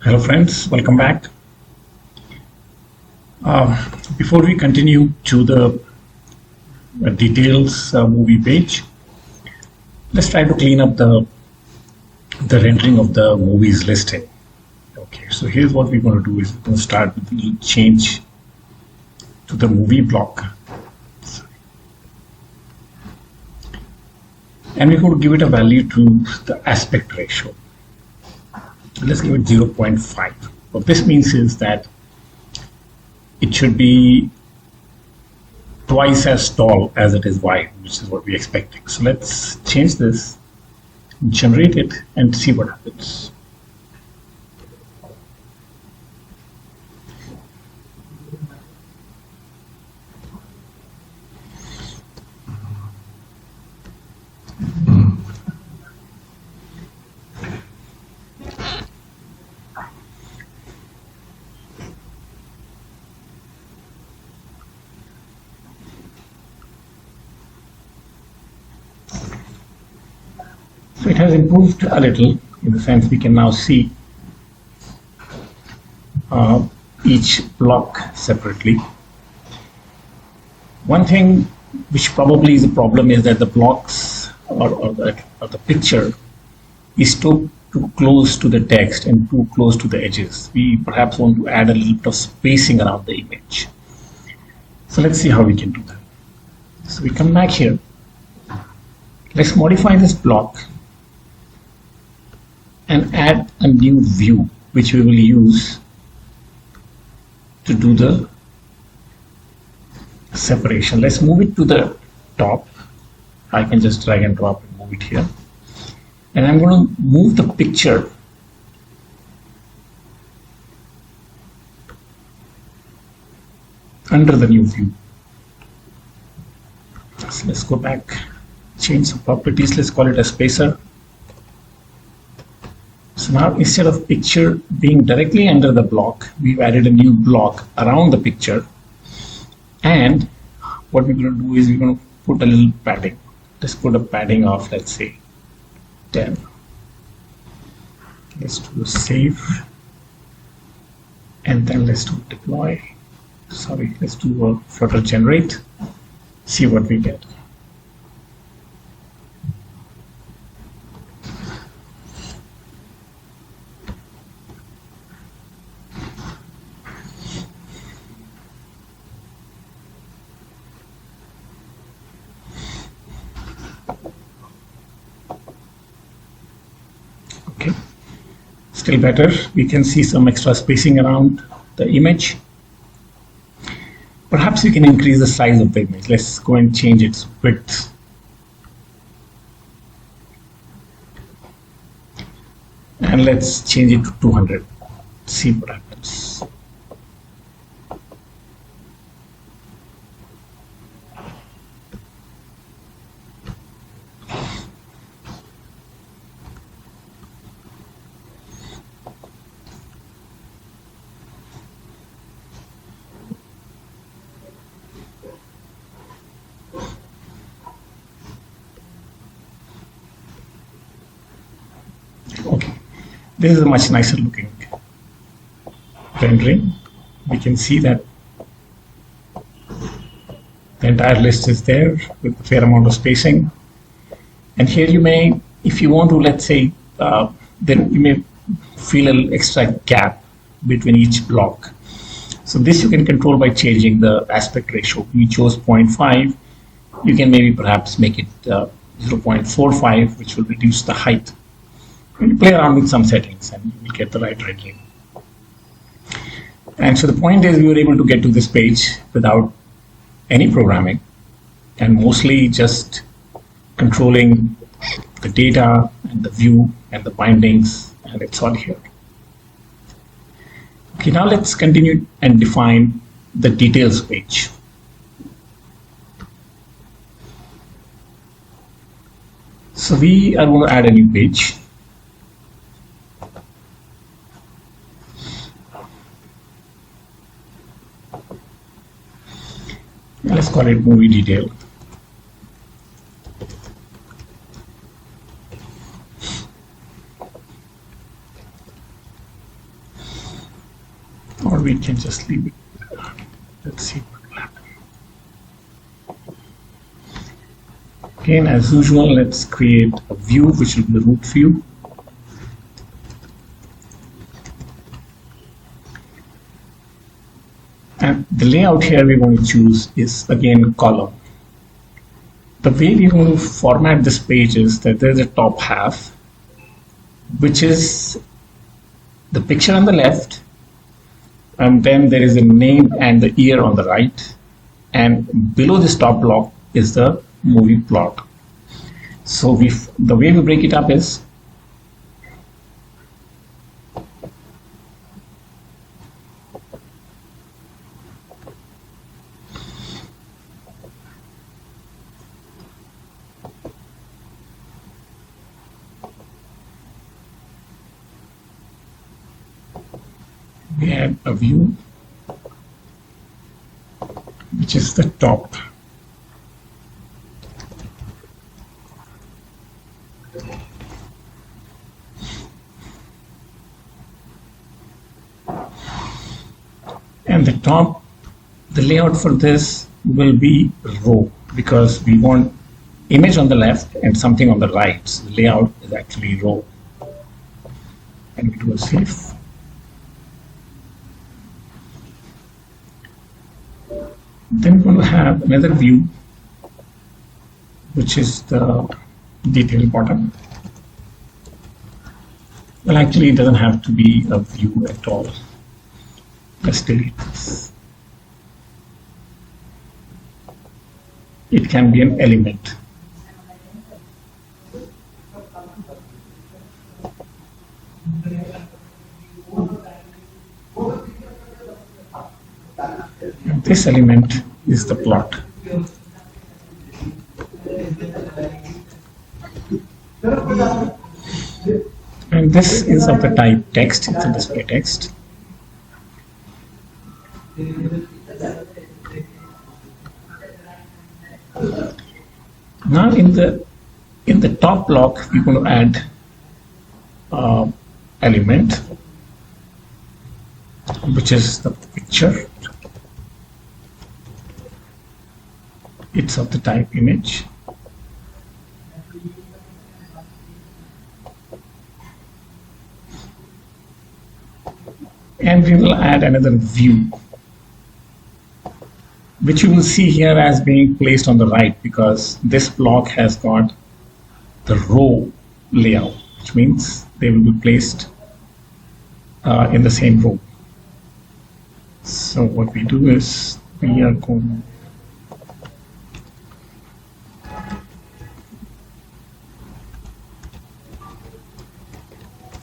Hello friends, welcome back. Before we continue to the details movie page, let's try to clean up the rendering of the movies listing. Okay, so here's what we're going to do is we're going to start with the change to the movie block. And we're going to give it a value to the aspect ratio. Let's give it 0.5. What this means is that it should be twice as tall as it is wide, which is what we're expecting. So let's change this, generate it, and see what happens. So it has improved a little in the sense we can now see each block separately. One thing which probably is a problem is that the blocks or the picture is too close to the text and too close to the edges. We perhaps want to add a little bit of spacing around the image. So let's see how we can do that. So we come back here. Let's modify this block and add a new view which we will use to do the separation. Let's move it to the top. I can just drag and drop and move it here. And I'm going to move the picture under the new view. So let's go back, change some properties. Let's call it a spacer. So now instead of picture being directly under the block, we've added a new block around the picture. And what we're going to do is we're going to put a little padding. Let's put a padding of, let's say, 10. Let's do save. And then let's do deploy. Sorry, let's do a Flutter generate. See what we get. Okay, still better. We can see some extra spacing around the image. Perhaps we can increase the size of the image. Let's go and change its width. And let's change it to 200. See what happens. Okay, this is a much nicer looking rendering. We can see that the entire list is there with a fair amount of spacing. And here you may, if you want to, let's say, then you may feel a little extra gap between each block. So this you can control by changing the aspect ratio. We chose 0.5. You can maybe perhaps make it 0.45, which will reduce the height. You play around with some settings and you will get the right rendering. And so the point is we were able to get to this page without any programming and mostly just controlling the data and the view and the bindings, and it's all here. Okay, now let's continue and define the details page. So we are going to add a new page. Let's call it movie detail. or we can just leave it. Let's see what will happen. Again, as usual, let's create a view which will be the root view. And the layout here we want to choose is again column. The way we want to format this page is that there's a top half, which is the picture on the left, and then there is a name and the year on the right, and below this top block is the movie plot. So the way we break it up is we add a view which is the top. And the top, the layout for this will be row, because we want image on the left and something on the right. So the layout is actually row. And we do a save. Then we're going to have another view, which is the detail bottom. Well, actually, it doesn't have to be a view at all. Let's delete this. It can be an element. And this element is the plot. And this is of the type text. It's a display text. Now in the top block we're going to add element, which is the picture. It's of the type image. And we will add another view, which you will see here as being placed on the right, because this block has got the row layout, which means they will be placed in the same row. So what we do is we are going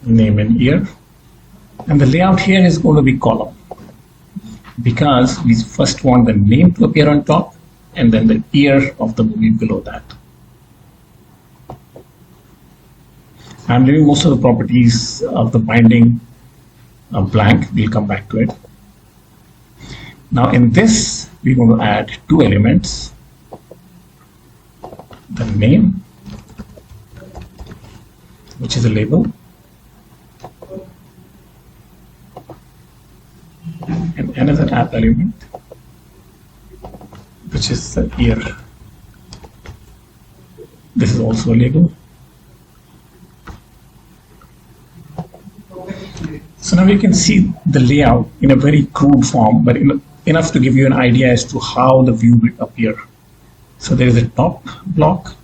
name and year, and the layout here is going to be column, because we first want the name to appear on top and then the year of the movie below that. I'm leaving most of the properties of the binding blank. We'll come back to it. Now in this we're going to add two elements, the name, which is a label, and another app element, which is the year. This is also a label. So now you can see the layout in a very crude form, but enough to give you an idea as to how the view will appear. So there is a top block,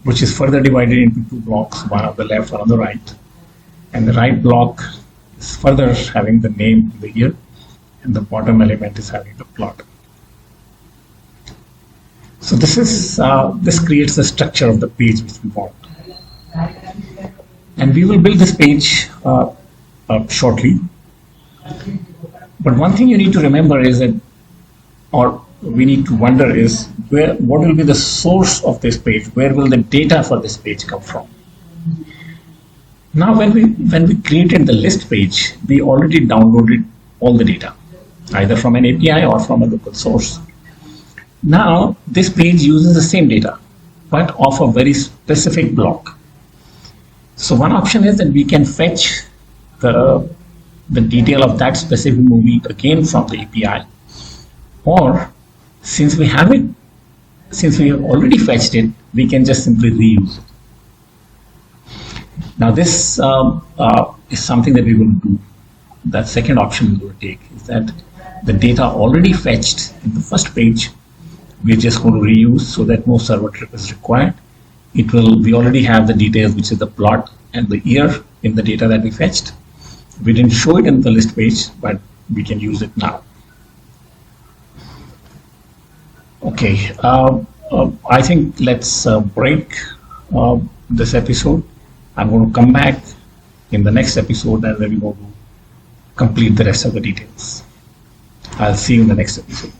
which is further divided into two blocks, one on the left, one on the right. And the right block is further having the name and the year, and the bottom element is having the plot. So this creates the structure of the page which we want. And we will build this page shortly. But one thing you need to remember is that, or we need to wonder is, what will be the source of this page? Where will the data for this page come from? Now when we created the list page, we already downloaded all the data, either from an API or from a local source. Now this page uses the same data, but of a very specific block. So one option is that we can fetch the the detail of that specific movie again from the API, or since we have it, since we have already fetched it, we can just simply reuse it. Now this is something that we're going to do. That second option we're going to take is that the data already fetched in the first page, we're just going to reuse so that no server trip is required. We already have the details, which is the plot and the year in the data that we fetched. We didn't show it in the list page, but we can use it now. Okay, I think let's break this episode. I'm going to come back in the next episode and then we're going to complete the rest of the details. I'll see you in the next episode.